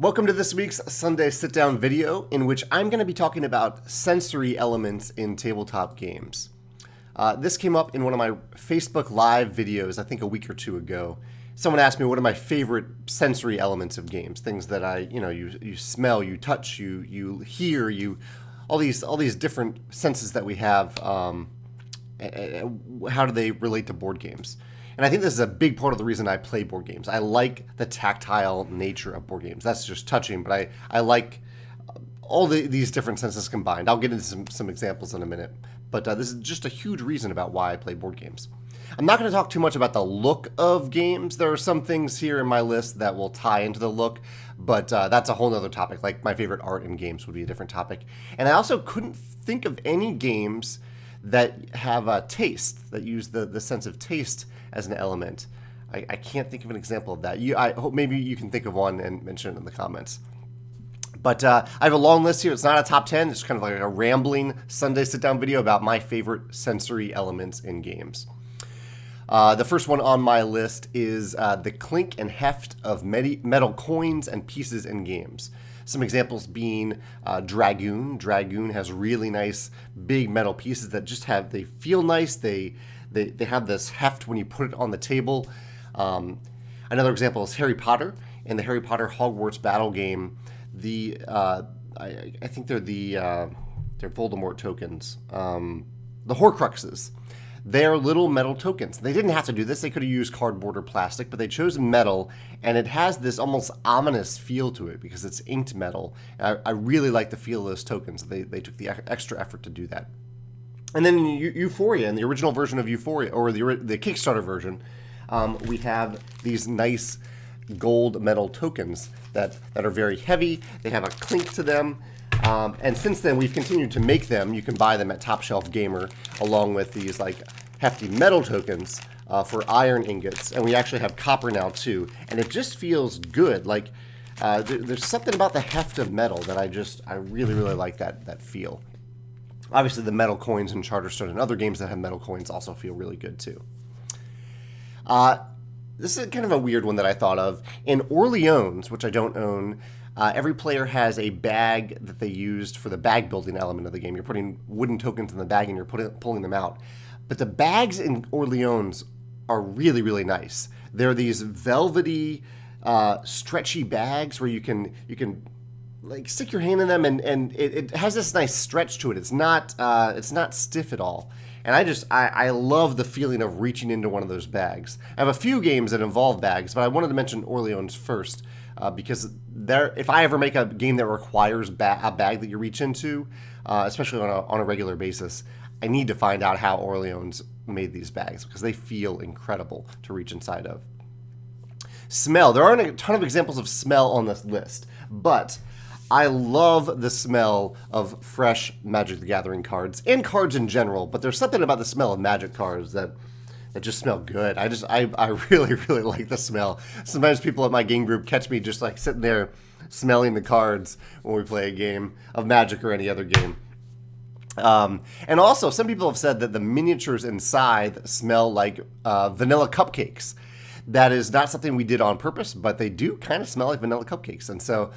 Welcome to this week's Sunday sit-down video, in which I'm going to be talking about sensory elements in tabletop games. This came up in one of my Facebook Live videos, I think a week or two ago. Someone asked me what are my favorite sensory elements of games, things that you smell, you touch, you hear, all these different senses that we have. How do they relate to board games? And I think this is a big part of the reason I play board games. I like the tactile nature of board games. That's just touching, but I like all these different senses combined. I'll get into some examples in a minute. But this is just a huge reason about why I play board games. I'm not going to talk too much about the look of games. There are some things here in my list that will tie into the look, but that's a whole other topic. Like my favorite art in games would be a different topic. And I also couldn't think of any games that have a taste, that use the sense of taste as an element. I can't think of an example of that. I hope maybe you can think of one and mention it in the comments. But I have a long list here. It's not a top 10. It's kind of like a rambling Sunday sit-down video about my favorite sensory elements in games. The first one on my list is the clink and heft of metal coins and pieces in games. Some examples being Dragoon. Dragoon has really nice big metal pieces that just they feel nice. They have this heft when you put it on the table. Another example is Harry Potter. In the Harry Potter Hogwarts battle game, I think they're Voldemort tokens. The Horcruxes. They're little metal tokens. They didn't have to do this. They could have used cardboard or plastic, but they chose metal, and it has this almost ominous feel to it because it's inked metal. I really like the feel of those tokens. They took the extra effort to do that. And then in Euphoria, in the original version of Euphoria, or the Kickstarter version, we have these nice gold metal tokens that are very heavy. They have a clink to them. And since then, we've continued to make them. You can buy them at Top Shelf Gamer, along with these like hefty metal tokens for iron ingots. And we actually have copper now too. And it just feels good. Like there's something about the heft of metal that I really, really like that feel. Obviously, the metal coins in Charterstone and other games that have metal coins also feel really good too. This is kind of a weird one that I thought of. In Orleans, which I don't own, every player has a bag that they used for the bag building element of the game. You're putting wooden tokens in the bag and you're pulling them out. But the bags in Orleans are really, really nice. They're these velvety, stretchy bags where you can like stick your hand in them and it has this nice stretch to it. It's not stiff at all. And I love the feeling of reaching into one of those bags. I have a few games that involve bags, but I wanted to mention Orleans first because if I ever make a game that requires a bag that you reach into, especially on a regular basis, I need to find out how Orleans made these bags because they feel incredible to reach inside of. Smell. There aren't a ton of examples of smell on this list, but I love the smell of fresh Magic the Gathering cards and cards in general, but there's something about the smell of Magic cards that just smell good. I really, really like the smell. Sometimes people at my game group catch me just like sitting there smelling the cards when we play a game of Magic or any other game. And also, some people have said that the miniatures inside smell like vanilla cupcakes. That is not something we did on purpose, but they do kind of smell like vanilla cupcakes. And so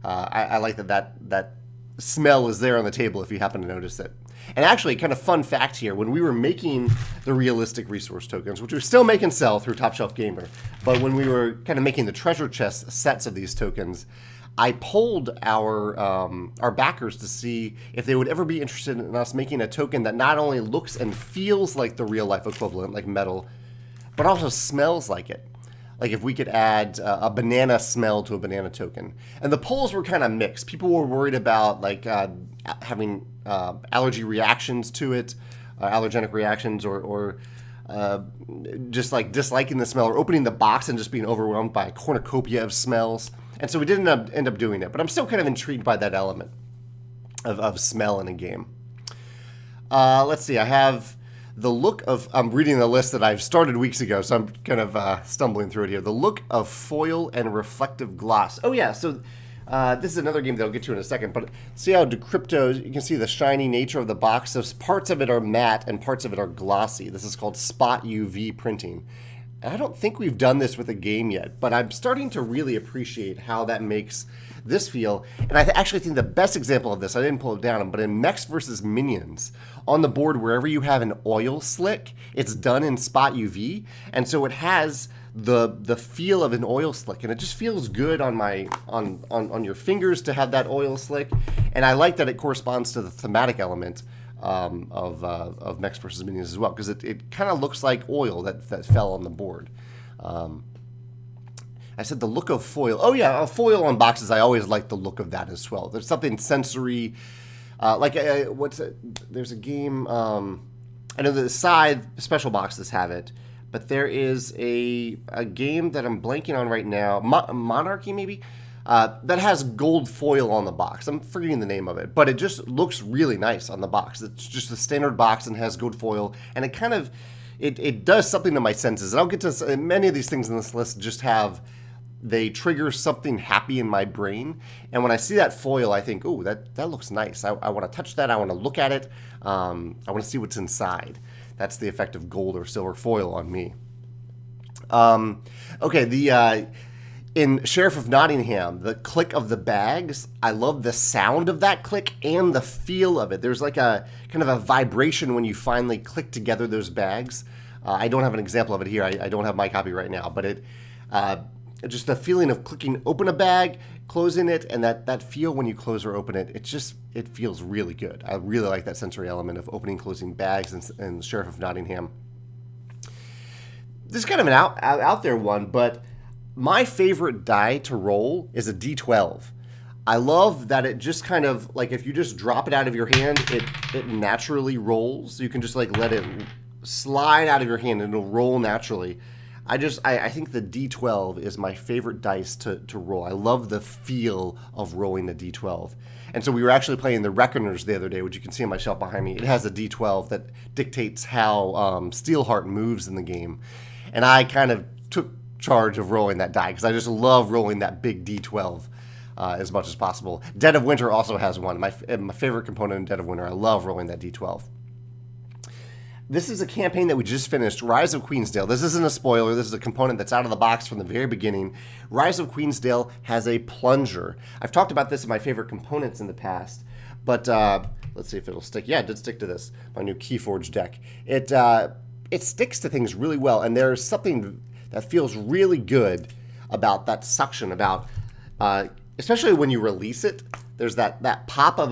I like that smell is there on the table if you happen to notice it. And actually, kind of fun fact here, when we were making the realistic resource tokens, which we still make and sell through Top Shelf Gamer, but when we were kind of making the treasure chest sets of these tokens, I polled our backers to see if they would ever be interested in us making a token that not only looks and feels like the real life equivalent, like metal, but also smells like it. Like if we could add a banana smell to a banana token. And the polls were kind of mixed. People were worried about like having allergy reactions to it, allergenic reactions, or just like disliking the smell or opening the box and just being overwhelmed by a cornucopia of smells. And so we didn't end up doing it. But I'm still kind of intrigued by that element of smell in a game. Let's see. I have the look of, I'm reading the list that I've started weeks ago, so I'm kind of stumbling through it here. The look of foil and reflective gloss. Oh yeah, so this is another game that I'll get to in a second, but see how Decrypto, you can see the shiny nature of the box. So parts of it are matte and parts of it are glossy. This is called spot UV printing. And I don't think we've done this with a game yet, but I'm starting to really appreciate how that makes this feel. And I actually think the best example of this, I didn't pull it down, but in Mechs versus Minions, on the board, wherever you have an oil slick, it's done in spot UV. And so it has the feel of an oil slick, and it just feels good on on your fingers to have that oil slick. And I like that it corresponds to the thematic element of Mechs versus Minions as well, because it kind of looks like oil that fell on the board. I said the look of foil. Oh yeah, a foil on boxes. I always like the look of that as well. There's something sensory, there's a game. I know the Scythe special boxes have it, but there is a game that I'm blanking on right now. Monarchy maybe. That has gold foil on the box. I'm forgetting the name of it, but it just looks really nice on the box. It's just a standard box and has gold foil, and it kind of it does something to my senses. And I'll get to many of these things in this list. They trigger something happy in my brain, and when I see that foil, I think, "Oh, that looks nice. I want to touch that. I want to look at it. I want to see what's inside." That's the effect of gold or silver foil on me. Okay, in Sheriff of Nottingham, the click of the bags, I love the sound of that click and the feel of it. There's like a kind of a vibration when you finally click together those bags. I don't have an example of it here. I don't have my copy right now, but just the feeling of clicking open a bag, closing it, and that feel when you close or open it, it feels really good. I really like that sensory element of opening and closing bags in Sheriff of Nottingham. This is kind of an out there one, but my favorite die to roll is a D12. I love that it just kind of, like, if you just drop it out of your hand, it naturally rolls. You can just like let it slide out of your hand and it'll roll naturally. I think the D12 is my favorite dice to roll. I love the feel of rolling the D12. And so we were actually playing the Reckoners the other day, which you can see on my shelf behind me. It has a D12 that dictates how Steelheart moves in the game. And I kind of took charge of rolling that die because I just love rolling that big D12 as much as possible. Dead of Winter also has one. My favorite component in Dead of Winter. I love rolling that D12. This is a campaign that we just finished, Rise of Queensdale. This isn't a spoiler. This is a component that's out of the box from the very beginning. Rise of Queensdale has a plunger. I've talked about this in my favorite components in the past, but let's see if it'll stick. Yeah, it did stick to this, my new Keyforge deck. It sticks to things really well, and there's something that feels really good about that suction, about especially when you release it. There's that pop of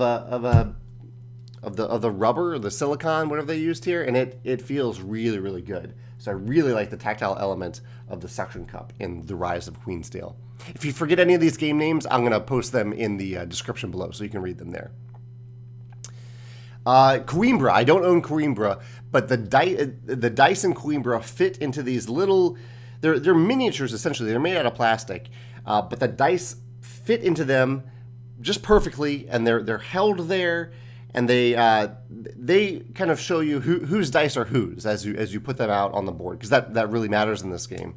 the rubber or the silicone, whatever they used here, and it feels really, really good. So I really like the tactile element of the suction cup in the Rise of Queensdale. If you forget any of these game names, I'm going to post them in the description below so you can read them there. Coimbra. I don't own Coimbra, but the dice in Coimbra fit into these little... They're miniatures, essentially. They're made out of plastic, but the dice fit into them just perfectly, and they're held there, and they kind of show you whose dice are whose as you put them out on the board, because that really matters in this game.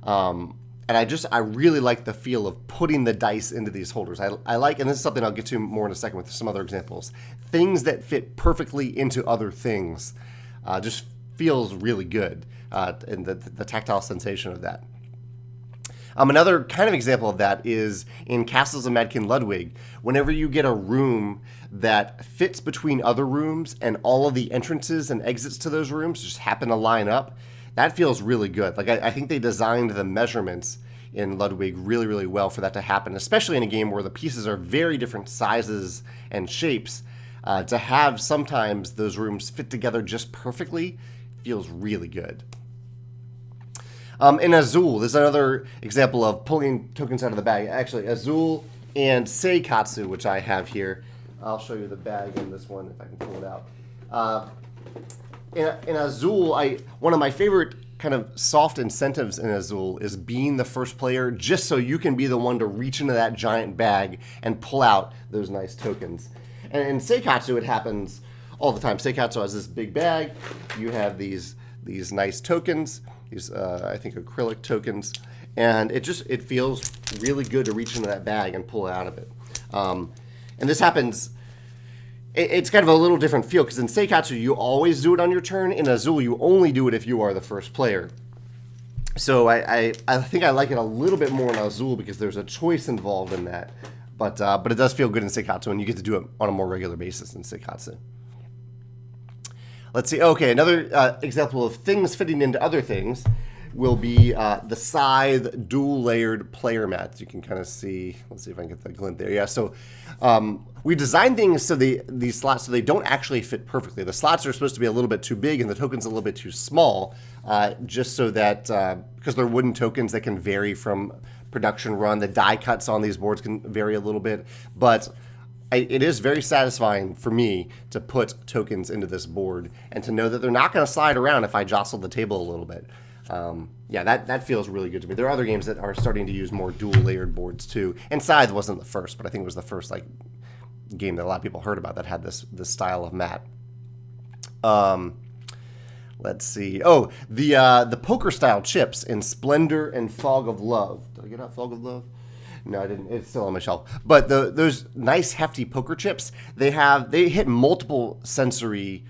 And I really like the feel of putting the dice into these holders. I like, and this is something I'll get to more in a second with some other examples, things that fit perfectly into other things just feels really good, and the tactile sensation of that. Another kind of example of that is in Castles of Mad King Ludwig. Whenever you get a room that fits between other rooms and all of the entrances and exits to those rooms just happen to line up, that feels really good. Like I think they designed the measurements in Ludwig really, really well for that to happen, especially in a game where the pieces are very different sizes and shapes. To have sometimes those rooms fit together just perfectly feels really good. In Azul, there's another example of pulling tokens out of the bag. Actually, Azul and Seikatsu, which I have here. I'll show you the bag in this one if I can pull it out. In Azul, one of my favorite kind of soft incentives in Azul is being the first player, just so you can be the one to reach into that giant bag and pull out those nice tokens. And in Seikatsu, it happens all the time. Seikatsu has this big bag. You have these nice tokens, these I think acrylic tokens, and it feels really good to reach into that bag and pull it out of it. And this happens. It's kind of a little different feel, because in Seikatsu, you always do it on your turn. In Azul, you only do it if you are the first player. So I think I like it a little bit more in Azul because there's a choice involved in that. But it does feel good in Seikatsu, and you get to do it on a more regular basis in Seikatsu. Let's see. Okay, another example of things fitting into other things will be the Scythe dual-layered player mats. You can kind of see. Let's see if I can get the glint there. Yeah. So we designed things so these slots so they don't actually fit perfectly. The slots are supposed to be a little bit too big, and the tokens a little bit too small, just so that because they're wooden tokens that can vary from production run. The die cuts on these boards can vary a little bit, but it is very satisfying for me to put tokens into this board and to know that they're not going to slide around if I jostle the table a little bit. Yeah, that feels really good to me. There are other games that are starting to use more dual layered boards too. And Scythe wasn't the first, but I think it was the first like game that a lot of people heard about that had this style of mat. Let's see. Oh, the poker style chips in Splendor and Fog of Love. Did I get out Fog of Love? No, I didn't. It's still on my shelf. But those nice hefty poker chips, they hit multiple sensory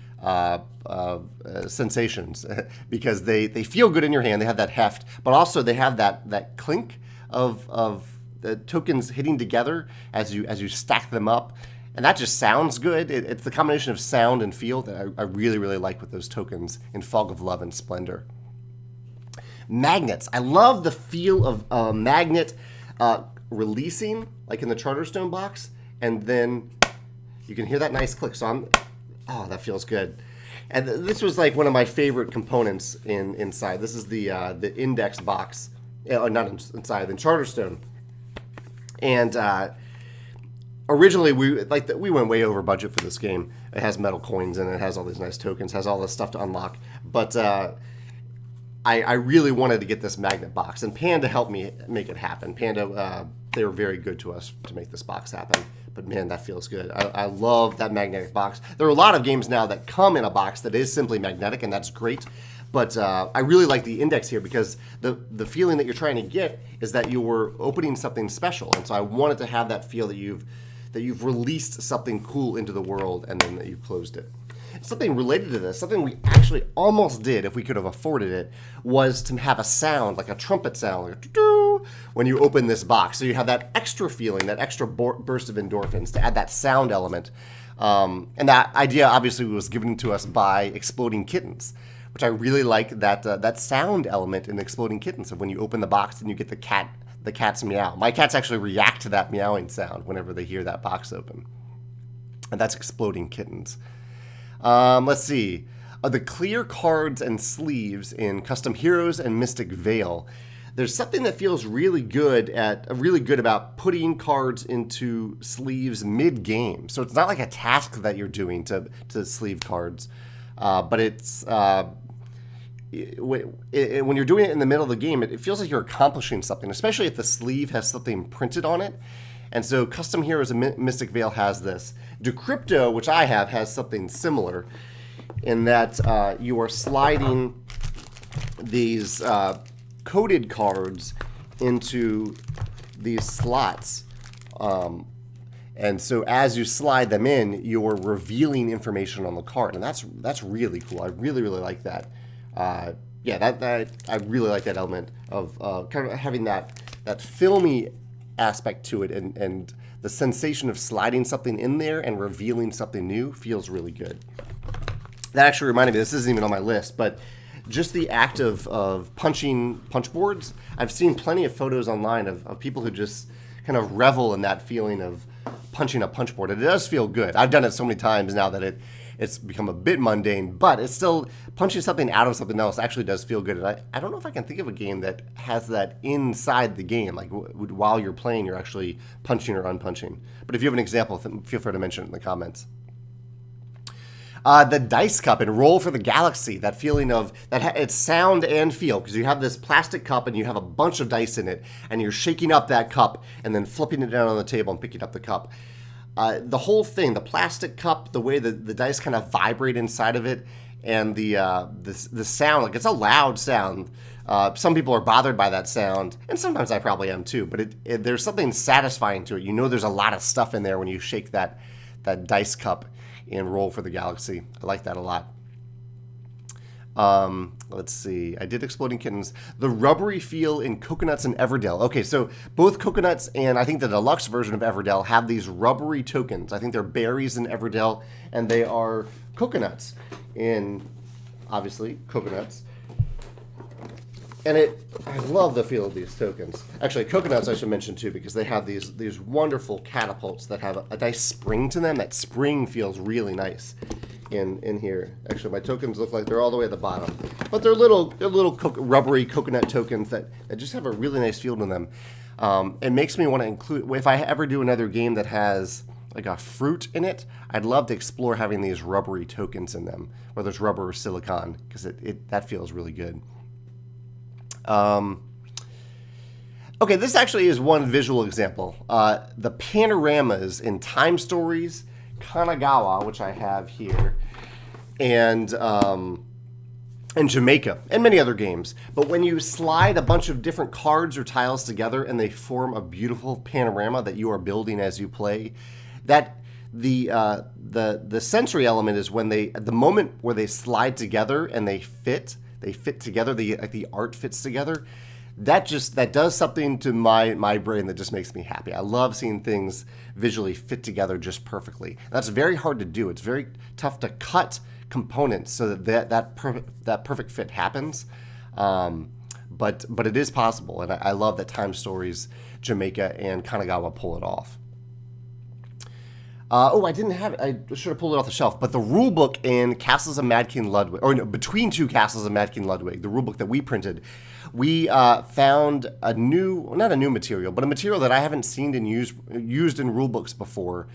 sensations because they feel good in your hand. They have that heft, but also they have that clink of the tokens hitting together as you stack them up. And that just sounds good. It's the combination of sound and feel that I really, really like with those tokens in Fog of Love and Splendor. Magnets. I love the feel of a magnet releasing, like in the Charterstone box, and then you can hear that nice click. So that feels good. And this was like one of my favorite components inside. This is the index box, not inside, in Charterstone. And originally we went way over budget for this game. It has metal coins and it has all these nice tokens, has all this stuff to unlock. But I really wanted to get this magnet box, and Panda helped me make it happen. Panda, they were very good to us to make this box happen. But man, that feels good. I love that magnetic box. There are a lot of games now that come in a box that is simply magnetic, and that's great. But I really like the index here because the feeling that you're trying to get is that you're opening something special. And so I wanted to have that feel that you've released something cool into the world and then that you've closed it. Something related to this, something we actually almost did if we could have afforded it, was to have a sound, like a trumpet sound, like a doo-doo, when you open this box. So you have that extra feeling, that extra burst of endorphins to add that sound element. And that idea obviously was given to us by Exploding Kittens, which I really like that sound element in Exploding Kittens of when you open the box and you get the cat's meow. My cats actually react to that meowing sound whenever they hear that box open. And that's Exploding Kittens. Let's see. The clear cards and sleeves in Custom Heroes and Mystic Vale. There's something that feels really good about putting cards into sleeves mid-game. So it's not like a task that you're doing to sleeve cards, but it's when you're doing it in the middle of the game, it feels like you're accomplishing something, especially if the sleeve has something printed on it. And so Custom Heroes and Mystic Vale has this. Decrypto, which I have, has something similar in that you are sliding these coded cards into these slots. And so as you slide them in, you're revealing information on the card. And that's really cool. I really, really like that. I really like that element of kind of having that filmy aspect to it, and the sensation of sliding something in there and revealing something new feels really good. That actually reminded me, this isn't even on my list, but just the act of punching punch boards. I've seen plenty of photos online of people who just kind of revel in that feeling of punching a punch board. It does feel good. I've done it so many times now that it's become a bit mundane, but it's still punching something out of something else actually does feel good. And I don't know if I can think of a game that has that inside the game, like while you're playing, you're actually punching or unpunching. But if you have an example, feel free to mention it in the comments. The dice cup in Roll for the Galaxy, that feeling of that it's sound and feel, because you have this plastic cup and you have a bunch of dice in it, and you're shaking up that cup and then flipping it down on the table and picking up the cup. The whole thing, the plastic cup, the way that the dice kind of vibrate inside of it, and the sound, like it's a loud sound. Some people are bothered by that sound, and sometimes I probably am too, but there's something satisfying to it. You know there's a lot of stuff in there when you shake that dice cup in Roll for the Galaxy. I like that a lot. Let's see. I did Exploding Kittens. The rubbery feel in Coconuts and Everdell. Okay, so both Coconuts and I think the deluxe version of Everdell have these rubbery tokens. I think they're berries in Everdell, and they are coconuts in, obviously, Coconuts. And I love the feel of these tokens. Actually, Coconuts I should mention too, because they have these wonderful catapults that have a nice spring to them. That spring feels really nice in here. Actually, my tokens look like they're all the way at the bottom, but they're little rubbery coconut tokens that just have a really nice feel to them. It makes me want to include, if I ever do another game that has like a fruit in it, I'd love to explore having these rubbery tokens in them, whether it's rubber or silicon, because that feels really good. Okay, this actually is one visual example. The panoramas in Time Stories, Kanagawa, which I have here, and Jamaica, and many other games. But when you slide a bunch of different cards or tiles together and they form a beautiful panorama that you are building as you play, that the sensory element is when the moment where they slide together and they fit together, the art fits together. That does something to my brain that just makes me happy. I love seeing things visually fit together just perfectly. That's very hard to do. It's very tough to cut components so that perfect fit happens. But it is possible, and I love that Time Stories, Jamaica, and Kanagawa pull it off. I didn't have it. I should have pulled it off the shelf. But the rulebook in Castles of Mad King Ludwig, or no, between two Castles of Mad King Ludwig, the rulebook that we printed, we found not a new material, but a material that I haven't seen used in rulebooks before,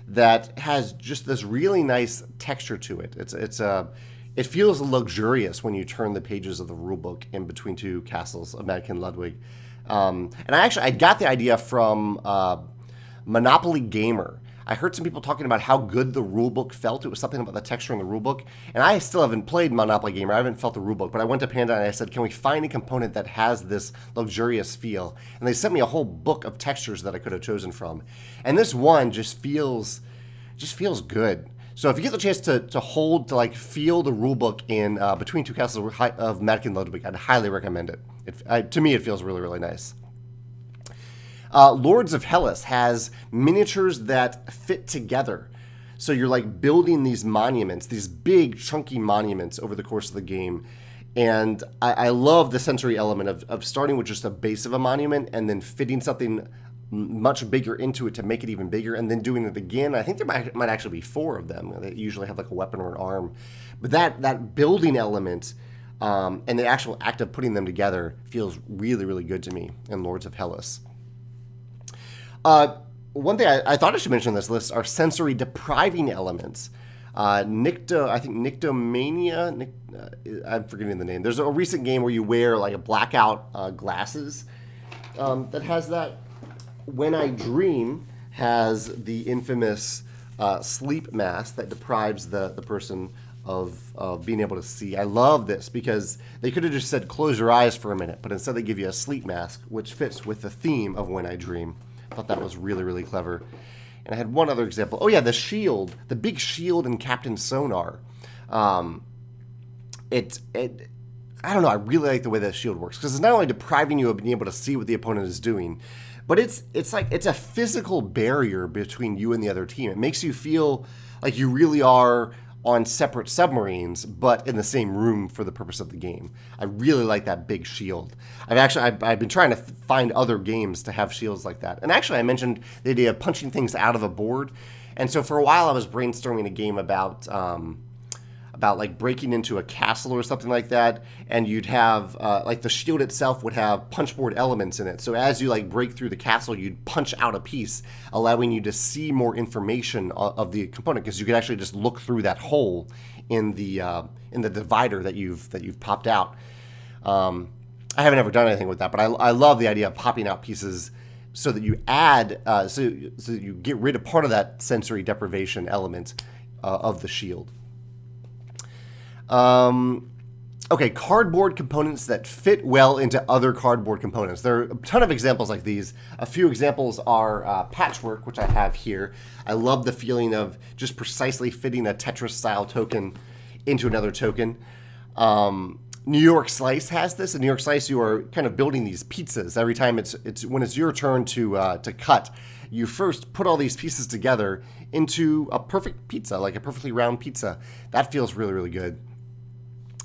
that has just this really nice texture to it. It feels luxurious when you turn the pages of the rulebook in between two Castles of Mad King Ludwig. And I got the idea from Monopoly Gamer. I heard some people talking about how good the rulebook felt. It was something about the texture in the rulebook. And I still haven't played Monopoly Gamer. I haven't felt the rulebook. But I went to Panda and I said, can we find a component that has this luxurious feel? And they sent me a whole book of textures that I could have chosen from. And this one just feels good. So if you get the chance to feel the rulebook in Between Two Castles of Mad King Ludwig, I'd highly recommend it. To me, it feels really, really nice. Lords of Hellas has miniatures that fit together. So you're like building these monuments, these big chunky monuments over the course of the game. And I love the sensory element of starting with just a base of a monument and then fitting something much bigger into it to make it even bigger, and then doing it again. I think there might actually be 4 of them. They usually have like a weapon or an arm. But that building element and the actual act of putting them together feels really, really good to me in Lords of Hellas. One thing I thought I should mention on this list are sensory depriving elements. Nictomania, I'm forgetting the name. There's a recent game where you wear like a blackout glasses that has that. When I Dream has the infamous sleep mask that deprives the person of being able to see. I love this because they could have just said close your eyes for a minute, but instead they give you a sleep mask, which fits with the theme of When I Dream. I thought that was really, really clever. And I had one other example. Oh yeah, the shield, the big shield in Captain Sonar. I don't know, I really like the way that shield works, because it's not only depriving you of being able to see what the opponent is doing, but it's a physical barrier between you and the other team. It makes you feel like you really are on separate submarines, but in the same room for the purpose of the game. I really like that big shield. I've been trying to find other games to have shields like that. And actually, I mentioned the idea of punching things out of a board. And so for a while, I was brainstorming a game about like breaking into a castle or something like that, and you'd have like the shield itself would have punchboard elements in it. So as you like break through the castle, you'd punch out a piece, allowing you to see more information of the component, because you could actually just look through that hole in the divider that you've popped out. I haven't ever done anything with that, but I love the idea of popping out pieces so that you add so that you get rid of part of that sensory deprivation element of the shield. Okay, cardboard components that fit well into other cardboard components. There are a ton of examples like these. A few examples are Patchwork, which I have here. I love the feeling of just precisely fitting a Tetris-style token into another token. New York Slice has this. In New York Slice, you are kind of building these pizzas every time it's when it's your turn to cut. You first put all these pieces together into a perfect pizza, like a perfectly round pizza. That feels really, really good.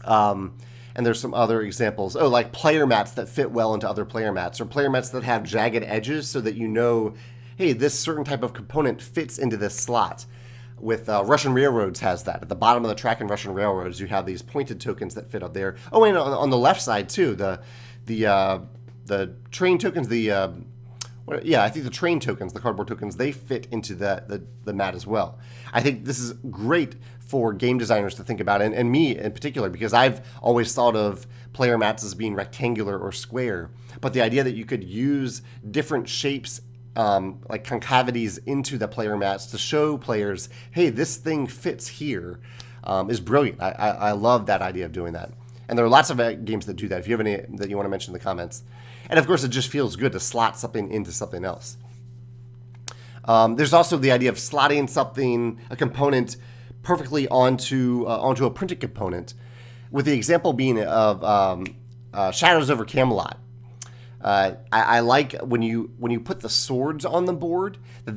And there's some other examples. Oh, like player mats that fit well into other player mats, or player mats that have jagged edges so that you know, hey, this certain type of component fits into this slot. With Russian Railroads has that. At the bottom of the track in Russian Railroads, you have these pointed tokens that fit up there. Oh, and on the left side too, the train tokens, I think the train tokens, the cardboard tokens, they fit into the mat as well. I think this is great for game designers to think about, and me in particular, because I've always thought of player mats as being rectangular or square. But the idea that you could use different shapes, like concavities, into the player mats to show players, hey, this thing fits here, is brilliant. I love that idea of doing that. And there are lots of games that do that. If you have any that you want to mention in the comments. And of course, it just feels good to slot something into something else. There's also the idea of slotting a component, perfectly onto a printed component, with the example being of Shadows over Camelot. I like when you put the swords on the board, that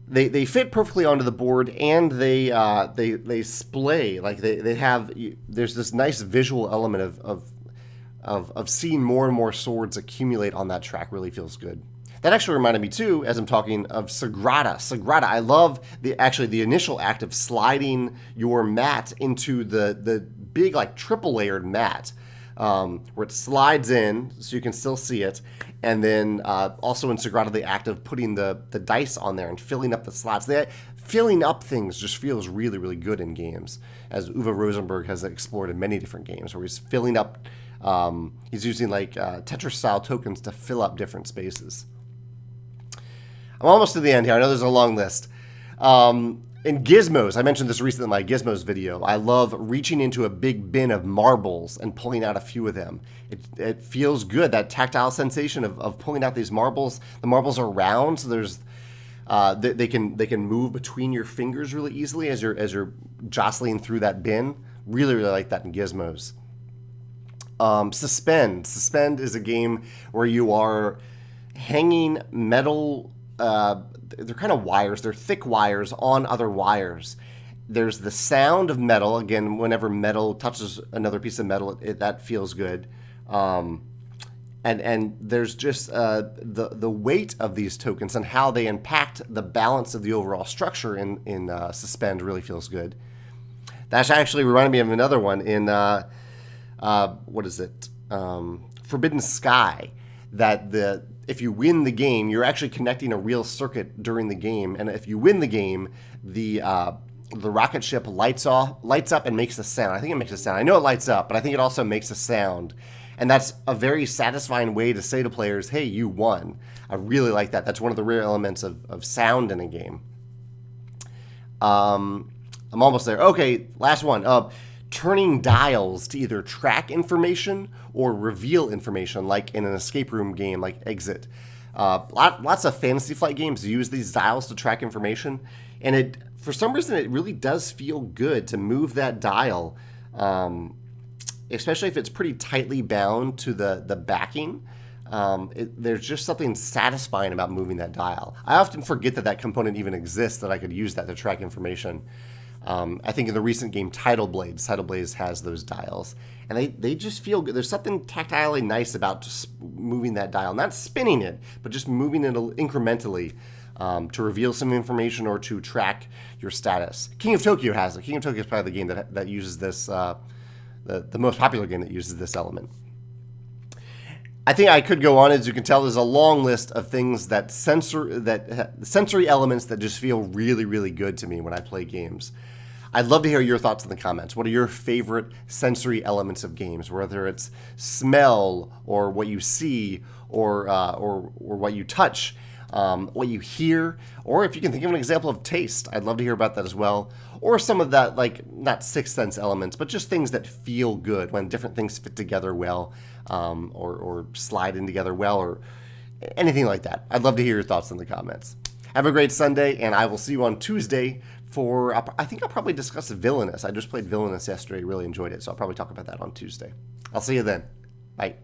they fit perfectly onto the board, and they splay, like they have. There's this nice visual element of seeing more and more swords accumulate on that track. Really feels good. That actually reminded me too, as I'm talking, of Sagrada. Sagrada, I love the initial act of sliding your mat into the big, like, triple layered mat, where it slides in so you can still see it, and then also in Sagrada, the act of putting the dice on there and filling up the slots. Filling up things just feels really, really good in games, as Uwe Rosenberg has explored in many different games, where he's filling up, he's using like Tetris-style tokens to fill up different spaces. I'm almost to the end here. I know there's a long list. In Gizmos, I mentioned this recently in my Gizmos video, I love reaching into a big bin of marbles and pulling out a few of them. It feels good, that tactile sensation of pulling out these marbles. The marbles are round, so there's they can move between your fingers really easily as you're jostling through that bin. Really, really like that in Gizmos. Suspend. Suspend is a game where you are hanging metal. They're kind of wires. They're thick wires on other wires. There's the sound of metal. Again, whenever metal touches another piece of metal, that feels good. And there's just the weight of these tokens and how they impact the balance of the overall structure in Suspend really feels good. That actually reminded me of another one in what is it? Forbidden Sky. That if you win the game, you're actually connecting a real circuit during the game, and if you win the game, the rocket ship lights up and makes a sound. I think it makes a sound. I know it lights up, but I think it also makes a sound, and that's a very satisfying way to say to players, "Hey, you won." I really like that. That's one of the rare elements of sound in a game. I'm almost there. Okay, last one. Turning dials to either track information or reveal information, like in an escape room game like Exit. Lots of Fantasy Flight games use these dials to track information, and for some reason it really does feel good to move that dial, especially if it's pretty tightly bound to the backing. There's just something satisfying about moving that dial. I often forget that component even exists, that I could use that to track information. I think in the recent game Tidal Blades has those dials, and they just feel good. There's something tactilely nice about just moving that dial, not spinning it, but just moving it incrementally to reveal some information or to track your status. King of Tokyo has it. King of Tokyo is probably the game that uses this, the most popular game that uses this element. I think I could go on. As you can tell, there's a long list of things sensory elements that just feel really, really good to me when I play games. I'd love to hear your thoughts in the comments. What are your favorite sensory elements of games? Whether it's smell, or what you see, or what you touch, what you hear, or if you can think of an example of taste, I'd love to hear about that as well. Or some of that, like, not sixth sense elements, but just things that feel good when different things fit together well, or slide in together well, or anything like that. I'd love to hear your thoughts in the comments. Have a great Sunday, and I will see you on Tuesday I think I'll probably discuss Villainous. I just played Villainous yesterday, really enjoyed it, so I'll probably talk about that on Tuesday. I'll see you then. Bye.